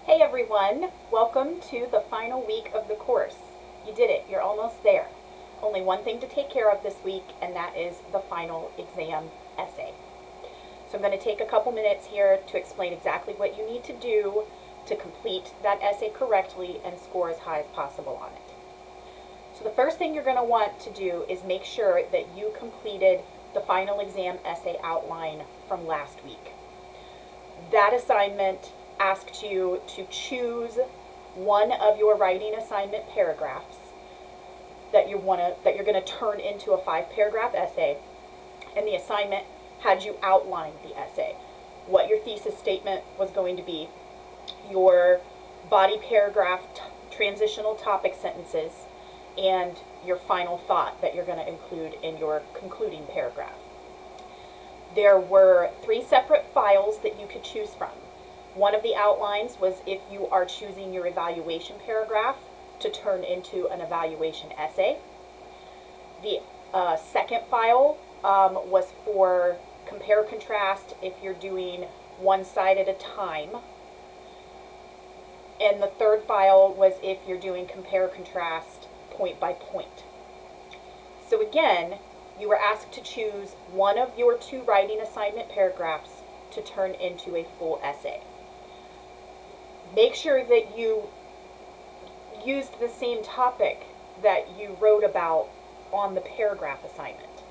Hey everyone, welcome to the final week of the course. You did it, you're almost there. Only one thing to take care of this week, and that is the final exam essay. So I'm going to take a couple minutes here to explain exactly what you need to do to complete that essay correctly and score as high as possible on it. So the first thing you're going to want to do is make sure that you completed the final exam essay outline from last week. That assignment asked you to choose one of your writing assignment paragraphs that you're going to turn into a 5-paragraph essay, and the assignment had you outline the essay, what your thesis statement was going to be, your body paragraph, transitional topic sentences, and your final thought that you're going to include in your concluding paragraph. There were 3 separate files that you could choose from. One of the outlines was if you are choosing your evaluation paragraph to turn into an evaluation essay. The second file was for compare contrast if you're doing one side at a time. And the third file was if you're doing compare contrast point by point. So again, you were asked to choose one of your 2 writing assignment paragraphs to turn into a full essay. Make sure that you used the same topic that you wrote about on the paragraph assignment.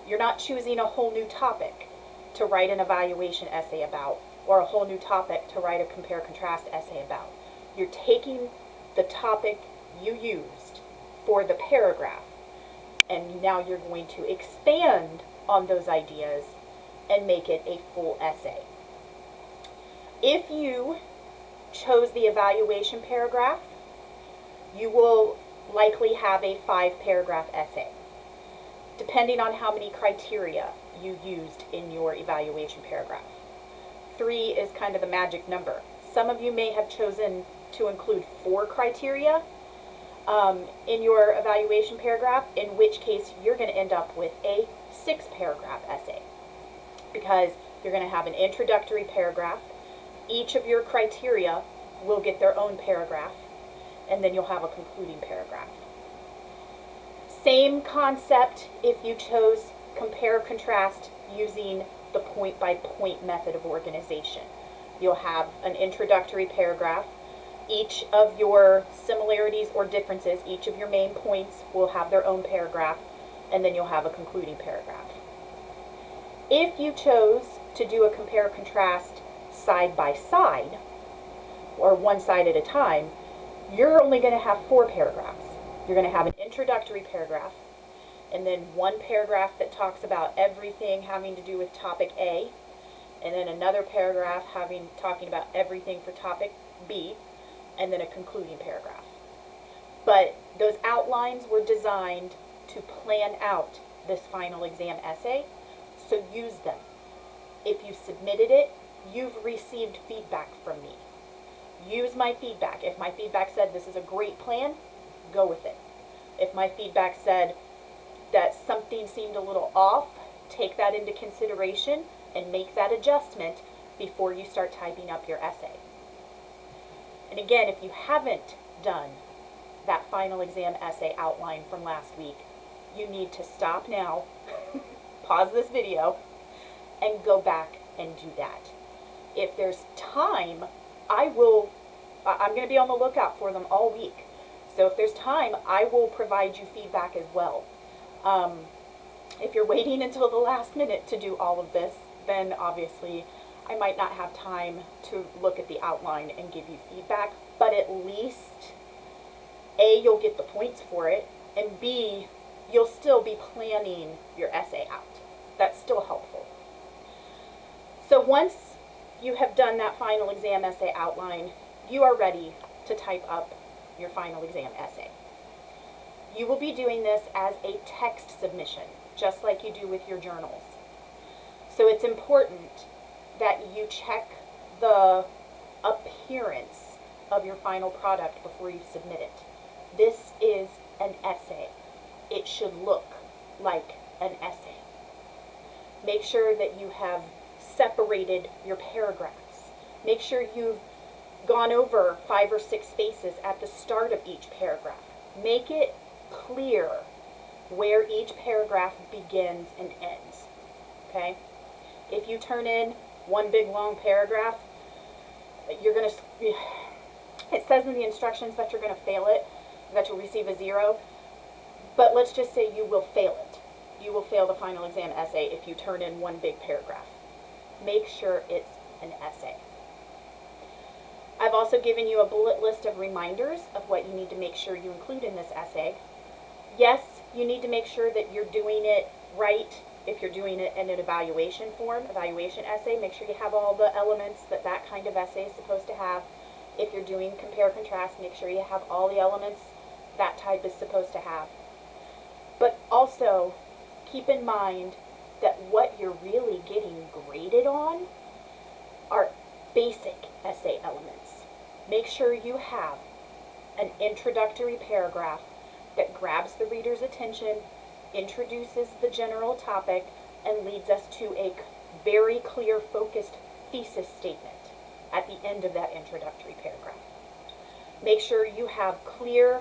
You're not choosing a whole new topic to write an evaluation essay about, or a whole new topic to write a compare-contrast essay about. You're taking the topic you used for the paragraph, and now you're going to expand on those ideas and make it a full essay. If you chose the evaluation paragraph, you will likely have a 5-paragraph essay, depending on how many criteria you used in your evaluation paragraph. 3 is kind of the magic number. Some of you may have chosen to include 4 criteria in your evaluation paragraph, in which case you're going to end up with a 6-paragraph essay, because you're going to have an introductory paragraph. Each of your criteria will get their own paragraph, and then you'll have a concluding paragraph. Same concept if you chose compare-contrast using the point-by-point method of organization. You'll have an introductory paragraph. Each of your similarities or differences, each of your main points will have their own paragraph, and then you'll have a concluding paragraph. If you chose to do a compare-contrast side by side, or one side at a time, you're only going to have 4 paragraphs. You're going to have an introductory paragraph, and then one paragraph that talks about everything having to do with topic A, and then another paragraph talking about everything for topic B, and then a concluding paragraph. But those outlines were designed to plan out this final exam essay, so use them. If you submitted it, you've received feedback from me. Use my feedback. If my feedback said this is a great plan, go with it. If my feedback said that something seemed a little off, take that into consideration and make that adjustment before you start typing up your essay. And again, if you haven't done that final exam essay outline from last week, you need to stop now, pause this video, and go back and do that. If there's time, I'm going to be on the lookout for them all week. So if there's time, I will provide you feedback as well. If you're waiting until the last minute to do all of this, then obviously I might not have time to look at the outline and give you feedback, but at least A, you'll get the points for it, and B, you'll still be planning your essay out. That's still helpful. So once you have done that final exam essay outline, you are ready to type up your final exam essay. You will be doing this as a text submission, just like you do with your journals. So it's important that you check the appearance of your final product before you submit it. This is an essay. It should look like an essay. Make sure that you have separated your paragraphs. Make sure you've gone over 5 or 6 spaces at the start of each paragraph. Make it clear where each paragraph begins and ends, okay? If you turn in one big long paragraph, you're going to, it says in the instructions that you're going to fail it, that you'll receive a 0, but let's just say you will fail it. You will fail the final exam essay if you turn in one big paragraph. Make sure it's an essay. I've also given you a bullet list of reminders of what you need to make sure you include in this essay. Yes, you need to make sure that you're doing it right. If you're doing it in an evaluation form, evaluation essay, make sure you have all the elements that that kind of essay is supposed to have. If you're doing compare contrast, make sure you have all the elements that type is supposed to have. But also, keep in mind that what you're really getting graded on are basic essay elements. Make sure you have an introductory paragraph that grabs the reader's attention, introduces the general topic, and leads us to a very clear, focused thesis statement at the end of that introductory paragraph. Make sure you have clear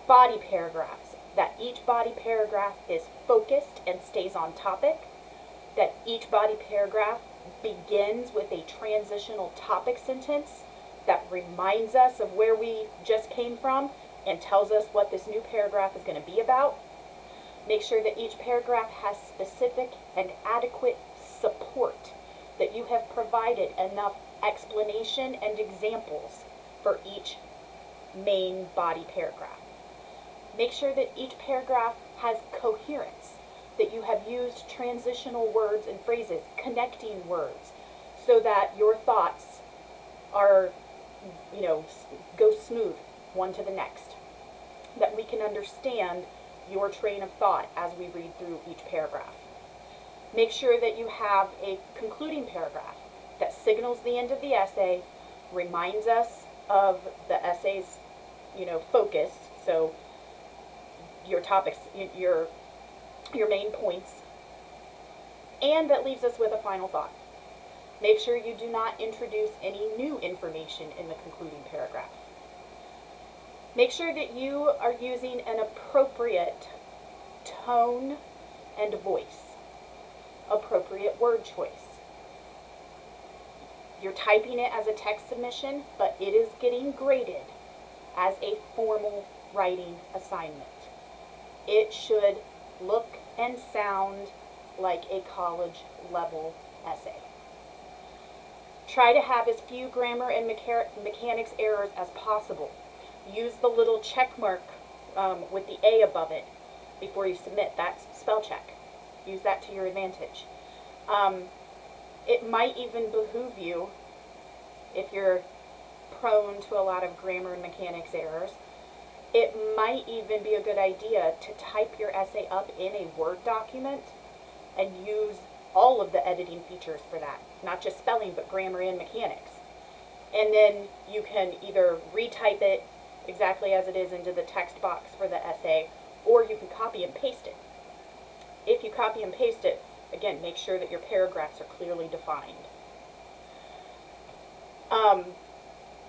body paragraphs, that each body paragraph is focused and stays on topic, that each body paragraph begins with a transitional topic sentence that reminds us of where we just came from and tells us what this new paragraph is going to be about. Make sure that each paragraph has specific and adequate support, that you have provided enough explanation and examples for each main body paragraph. Make sure that each paragraph has coherence, that you have used transitional words and phrases, connecting words, so that your thoughts are, go smooth one to the next, that we can understand your train of thought as we read through each paragraph. Make sure that you have a concluding paragraph that signals the end of the essay, reminds us of the essay's, focus, so your topics, your main points, and that leaves us with a final thought. Make sure you do not introduce any new information in the concluding paragraph. Make sure that you are using an appropriate tone and voice, appropriate word choice. You're typing it as a text submission, but it is getting graded as a formal writing assignment. It should look and sound like a college level essay. Try to have as few grammar and mechanics errors as possible. Use the little check mark with the A above it before you submit. That's spell check. Use that to your advantage. It might even behoove you, if you're prone to a lot of grammar and mechanics errors, it might even be a good idea to type your essay up in a Word document and use all of the editing features for that. Not just spelling, but grammar and mechanics. And then you can either retype it exactly as it is into the text box for the essay, or you can copy and paste it. If you copy and paste it, again, make sure that your paragraphs are clearly defined.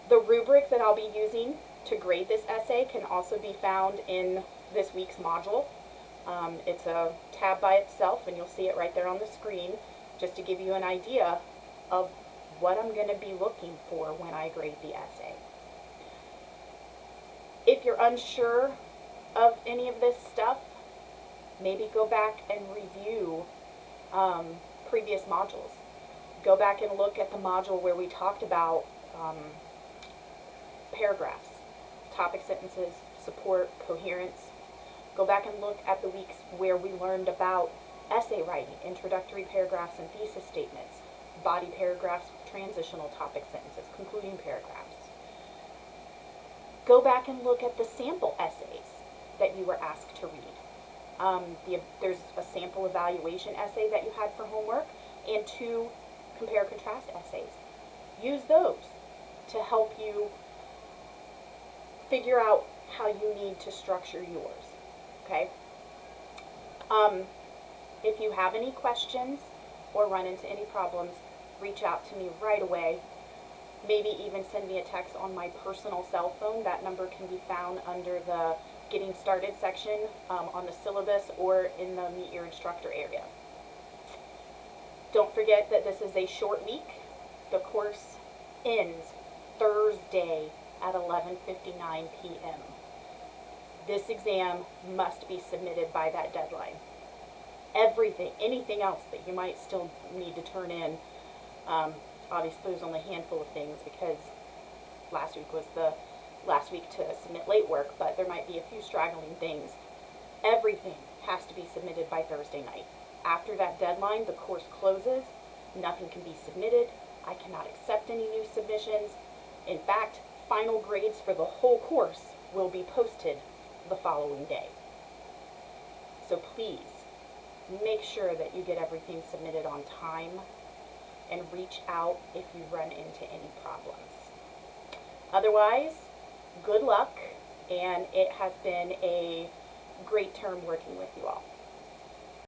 The rubric that I'll be using to grade this essay can also be found in this week's module. It's a tab by itself, and you'll see it right there on the screen, just to give you an idea of what I'm going to be looking for when I grade the essay. If you're unsure of any of this stuff, maybe go back and review previous modules. Go back and look at the module where we talked about paragraphs, topic sentences, support, coherence. Go back and look at the weeks where we learned about essay writing, introductory paragraphs and thesis statements, body paragraphs, transitional topic sentences, concluding paragraphs. Go back and look at the sample essays that you were asked to read. There's a sample evaluation essay that you had for homework and 2 compare-contrast essays. Use those to help you figure out how you need to structure yours. Okay? If you have any questions or run into any problems, reach out to me right away. maybe even send me a text on my personal cell phone. That number can be found under the Getting Started section on the syllabus or in the Meet Your Instructor area. Don't forget that this is a short week. The course ends Thursday at 11:59 p.m. This exam must be submitted by that deadline. Everything, anything else that you might still need to turn in, obviously there's only a handful of things because last week was the last week to submit late work, but there might be a few straggling things. Everything has to be submitted by Thursday night. After that deadline, the course closes. Nothing can be submitted. I cannot accept any new submissions. In fact, final grades for the whole course will be posted the following day. So please, make sure that you get everything submitted on time and reach out if you run into any problems. Otherwise, good luck, and it has been a great term working with you all.